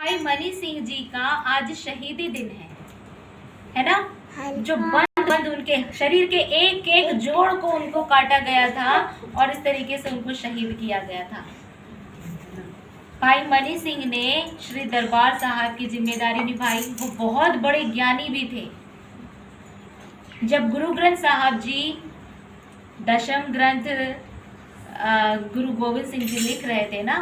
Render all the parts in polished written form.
भाई मनी सिंह जी का आज शहीदी दिन है ना। जो बंद बंद उनके शरीर के एक एक जोड़ को उनको काटा गया था और इस तरीके से उनको शहीद किया गया था। भाई मनी सिंह ने श्री दरबार साहब की जिम्मेदारी निभाई। वो बहुत बड़े ज्ञानी भी थे। जब गुरु ग्रंथ साहब जी दशम ग्रंथ गुरु गोविंद सिंह जी लिख रहे थे ना,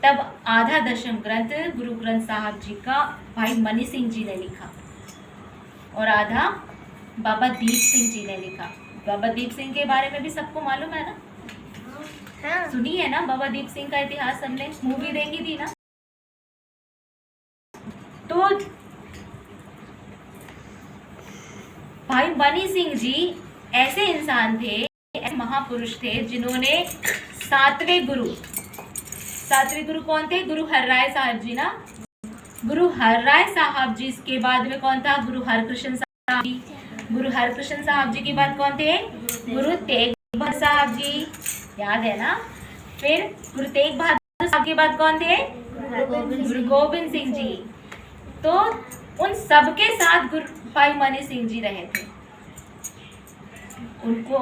तब आधा दशम ग्रंथ गुरु ग्रंथ साहब जी का भाई मनी सिंह जी ने लिखा और आधा बाबा दीप सिंह जी ने लिखा। बाबा दीप सिंह के बारे में भी सबको मालूम है ना? हाँ। सुनी है ना बाबा दीप सिंह का इतिहास? हमने मूवी देखी थी ना। तो भाई मनी सिंह जी ऐसे इंसान थे, ऐसे महापुरुष थे जिन्होंने सातवें गुरु कौन थे? गुरु हरराय साहब जी ना। गुरु हरराय साहब जी के बाद में कौन था? गुरु हरकृष्ण साहब जी। गुरु हरकृष्ण साहब जी के बाद कौन थे? गुरु तेग बहादुर साहब जी, याद है ना। फिर गुरु तेग बहादुर साहब के बाद कौन थे? गुरु गोविंद सिंह जी। तो उन सबके साथ गुरु भाई मनी सिंह जी रहे थे। उनको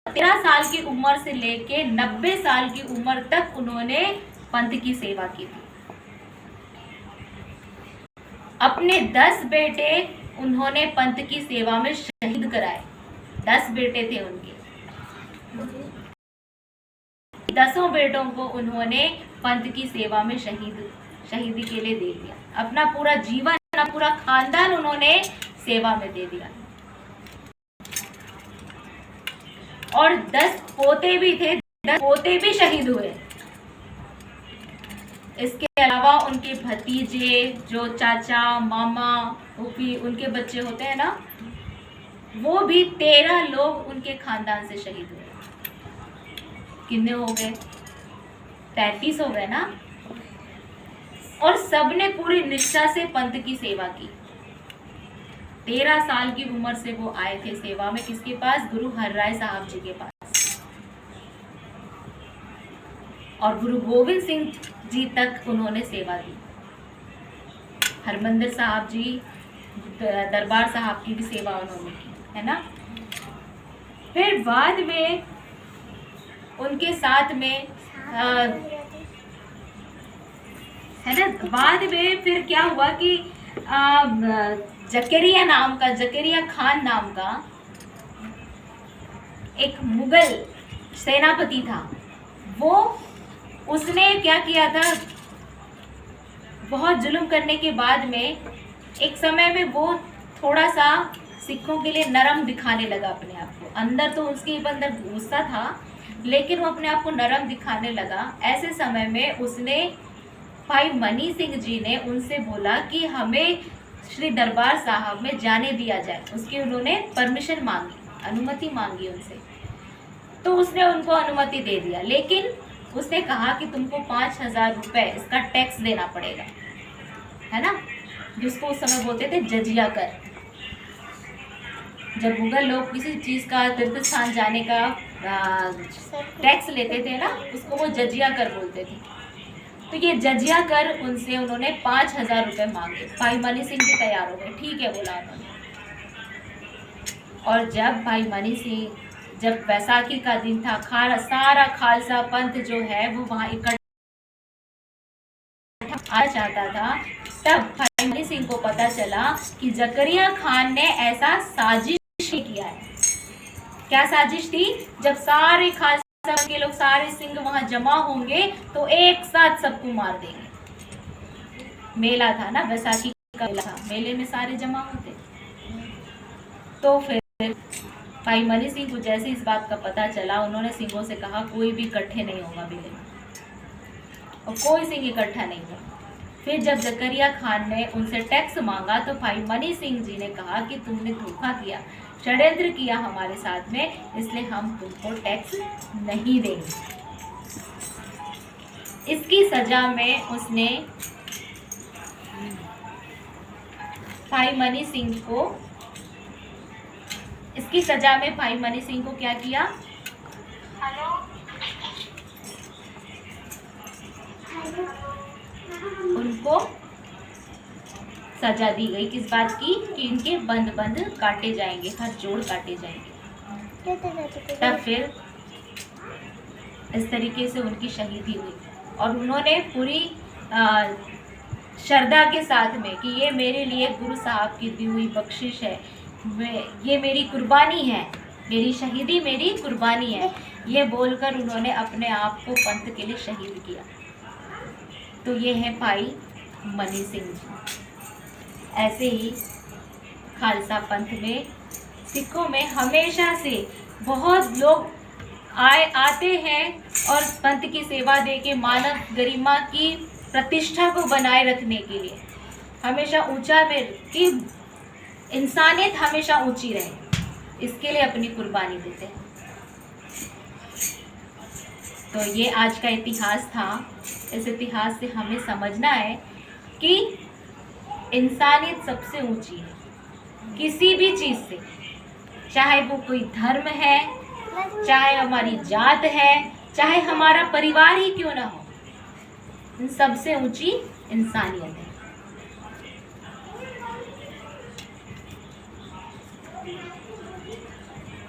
13 साल की उम्र से लेके 90 साल की उम्र तक उन्होंने पंथ की सेवा की थी। अपने 10 बेटे उन्होंने पंथ की सेवा में शहीद कराए। 10 बेटे थे उनके। 10 बेटों को उन्होंने पंथ की सेवा में शहीदी के लिए दे दिया। अपना पूरा जीवन, अपना पूरा खानदान उन्होंने सेवा में दे दिया। और 10 पोते भी थे, 10 पोते भी शहीद हुए। इसके अलावा उनके भतीजे, जो चाचा, मामा, फूफी, उनके बच्चे होते हैं ना, वो भी 13 लोग उनके खानदान से शहीद हुए। कितने हो गए? 33 हो गए ना। और सबने पूरी निष्ठा से पंथ की सेवा की। 13 साल की उम्र से वो आए थे सेवा में। किसके पास? गुरु हरराय साहब जी के पास। और गुरु गोविंद सिंह जी तक उन्होंने सेवा दी। हरमंदिर साहब जी, दरबार साहब की भी सेवा उन्होंने की, है ना। फिर बाद में उनके साथ में है ना, बाद में फिर क्या हुआ कि जकरिया खान नाम का एक मुगल सेनापति था। उसने क्या किया था, बहुत जुल्म करने के बाद में एक समय में वो थोड़ा सा सिखों के लिए नरम दिखाने लगा अपने आप को। अंदर तो उसके अंदर गुस्सा था, लेकिन वो अपने आप को नरम दिखाने लगा। ऐसे समय में उसने भाई मनी सिंह जी ने उनसे बोला कि हमें श्री दरबार साहब में जाने दिया जाए। उसकी उन्होंने परमिशन मांगी, अनुमति मांगी उनसे। तो उसने उनको अनुमति दे दिया, लेकिन उसने कहा कि तुमको 5000 रुपये इसका टैक्स देना पड़ेगा, है ना, जिसको उस समय बोलते थे जजिया कर। जब मुगल लोग किसी चीज़ का, तीर्थ स्थान जाने का टैक्स लेते थे ना, उसको वो जजिया कर बोलते थे। तो ये जजिया कर उनसे उन्होंने 5000 रुपये मांगे। भाई मनी सिंह जी तैयार हो गए, ठीक है बोला उन्होंने। और जब भाई मनी सिंह, जब बैसाखी का दिन था, सारा खालसा पंथ जो है वो वहाँ इकट्ठा आ चाहता था, तब भाई मनी सिंह को पता चला कि जकरिया खान ने ऐसा साजिश किया है। क्या साजिश थी? जब सारे खालसा के लोग, सारे सिंह वहां जमा होंगे तो एक साथ सबको मार देंगे। मेला था ना, बैसाखी का मेला था, मेले में सारे जमा होते। तो फिर भाई मनी सिंह को जैसे इस बात का पता चला, उन्होंने सिंहों से कहा कोई भी इकट्ठे नहीं होगा मेले में, और कोई सिंह इकट्ठा नहीं हुआ। फिर जब जकरिया खान ने उनसे टैक्स मांगा तो भाई मनी सिंह जी ने कहा कि तुमने धोखा किया, षड्यंत्र किया हमारे साथ में, इसलिए हम तुमको टैक्स नहीं देंगे। इसकी सजा में उसने भाई मनी सिंह को, इसकी सजा में भाई मनी सिंह को क्या किया? उन इनको सजा दी गई, किस बात की कि इनके बंद बंद काटे जाएंगे, हर जोड़ काटे जाएंगे। तब फिर इस तरीके से उनकी शहीदी हुई और उन्होंने पूरी श्रद्धा के साथ में कि ये मेरे लिए गुरु साहब की दी हुई बख्शिश है, ये मेरी कुर्बानी है, मेरी शहीदी मेरी कुर्बानी है, ये बोलकर उन्होंने अपने आप को पंथ के लिए शहीद किया। तो ये है भाई मनी सिंह जी। ऐसे ही खालसा पंथ में सिखों में हमेशा से बहुत लोग आते हैं और पंथ की सेवा दे के मानव गरिमा की प्रतिष्ठा को बनाए रखने के लिए हमेशा ऊंचा में कि इंसानियत हमेशा ऊंची रहे, इसके लिए अपनी कुर्बानी देते हैं। तो ये आज का इतिहास था। इस इतिहास से हमें समझना है कि इंसानियत सबसे ऊंची है किसी भी चीज़ से, चाहे वो कोई धर्म है, चाहे हमारी जात है, चाहे हमारा परिवार ही क्यों ना हो, इन सबसे ऊंची इंसानियत है।